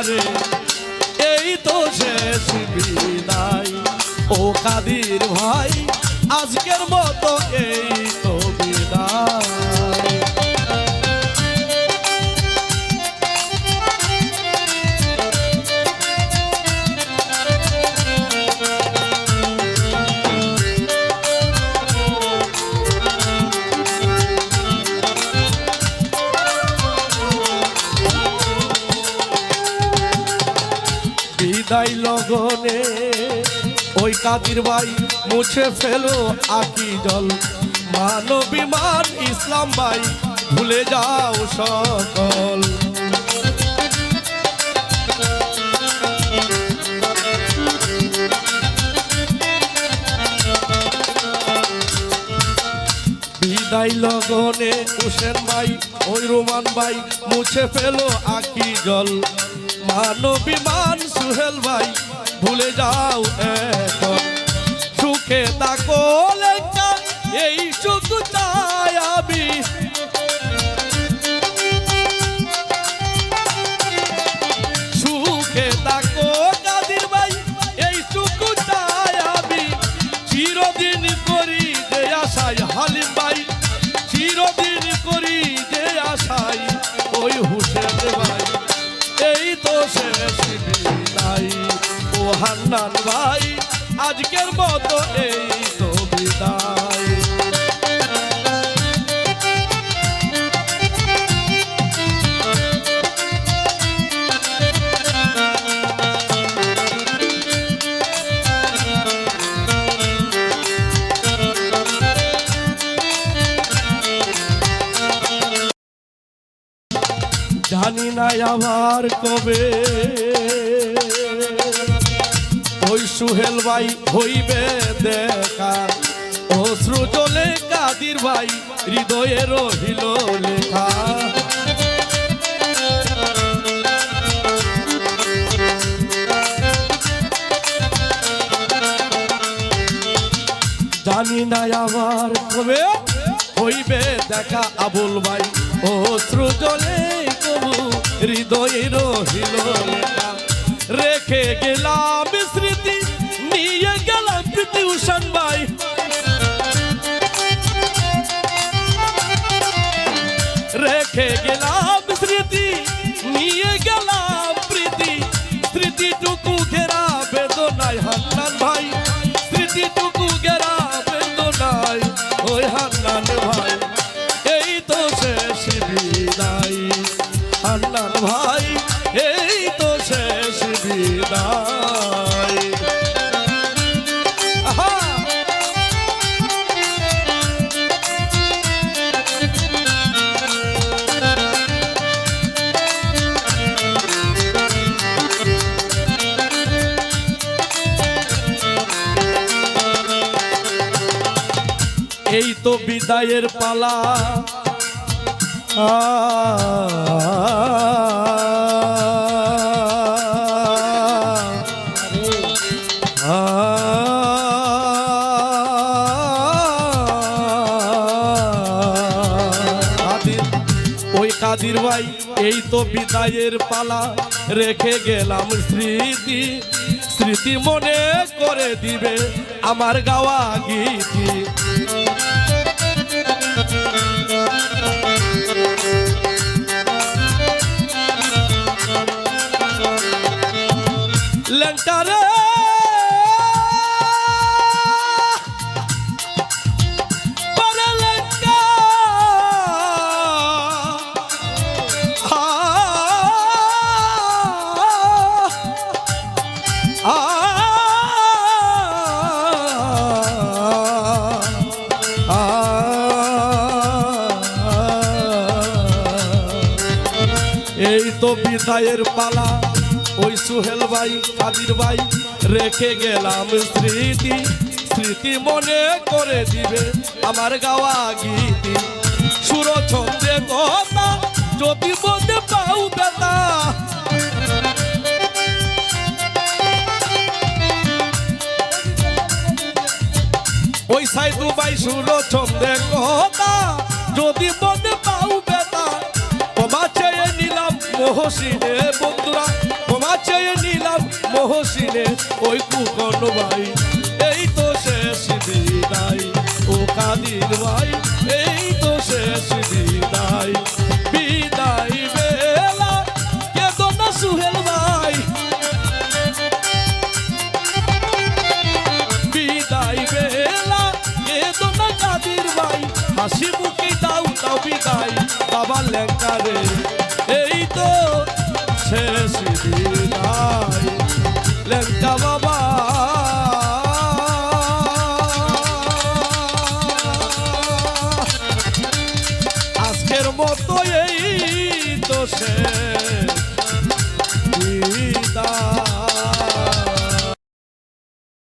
রে এই তো শেষ বিদায়। ও কাদির ভাই আজকের মতো এই তো বিদায়। বিদায় লগনে ওই কাদির ভাই মুছে ফেলো আঁকি জল। মানবিমান ইসলাম ভাই ভুলে যাও সকল। বিদায় লগনে হোসেন ভাই ওই রোমান ভাই মুছে ফেলো আঁকি জল। মানবিমান সুহেল ভাই ভুলে যাও এখন। সুখে থাকো লেখা এই সুখ চাই আমি। সুখে থাকো কাদির ভাই এই সুখ চাই আমি। চিরদিন করি যে আশায় হালিম ভাই চিরদিন করি যে আশায় ওই হোসেন ভাই এই তো শেষ বিদায়। ও হান্নান ভাই আজকের মতো এই তো বিদায়। জানি না আবার কবে ওই সুহেল ভাই হইবে দেখা। অশ্রু জলে কাদির ভাই হৃদয়ে রহিল লেখা। জানি না আবার কবে হইবে দেখা আবুল ভাই অশ্রু জলে কবু হৃদয়ে রহিল লেখা। রেখে গেলাম স্মৃতি নিয়ে গেলাম প্রীতি হোসেন ভাই। রেখে গেলাম স্মৃতি নিয়ে গেলাম প্রীতি। স্মৃতিটুকু ঘেরা বেদনায় হান্নান ভাই স্মৃতিটুকু ঘেরা বেদনায় ওই হান্নান ভাই এই তো শেষ বিদায়। হান্নান ভাই এই তো শেষ বিদায়। এই তো বিদায়ের পালা। ওই কাদির ভাই এই তো বিদায়ের পালা। রেখে গেলাম স্মৃতি স্মৃতি মনে করে দিবে আমার গাওয়া গীতি। লেংটারে পরে লেংটা এই তো বিদায়ের পালা। ওই সুহেল ভাই কাদির ভাই রেখে গেলাম স্মৃতি স্মৃতি মনে করে দিবে আমার গাওয়া গীতি। সুর ছন্দে কথা যদি মনে পাও বেতা। ওই সাইদু ভাই সুর ছন্দে কথা যদি মনে পাও বেতা। ক্ষমা চেয়ে নিলাম মহসিনে বন্ধুরা ক্ষমা চেয়ে নিলাম মহসিনে ওই কুকন ভাই এই তো শেষ বিদায় ও কাদির ভাই এই তো শেষ বিদায় বিদায় বেলা কেদো না সুহেল ভাই বিদায় বেলা কেদো না কাদির ভাই হাসি মুখে দাও দাও বিদায় বাবা লেঙ্কা রে এই তো শেষ বিদায় লেঙ্কা বাবা আজকের মতো এই তো শেষ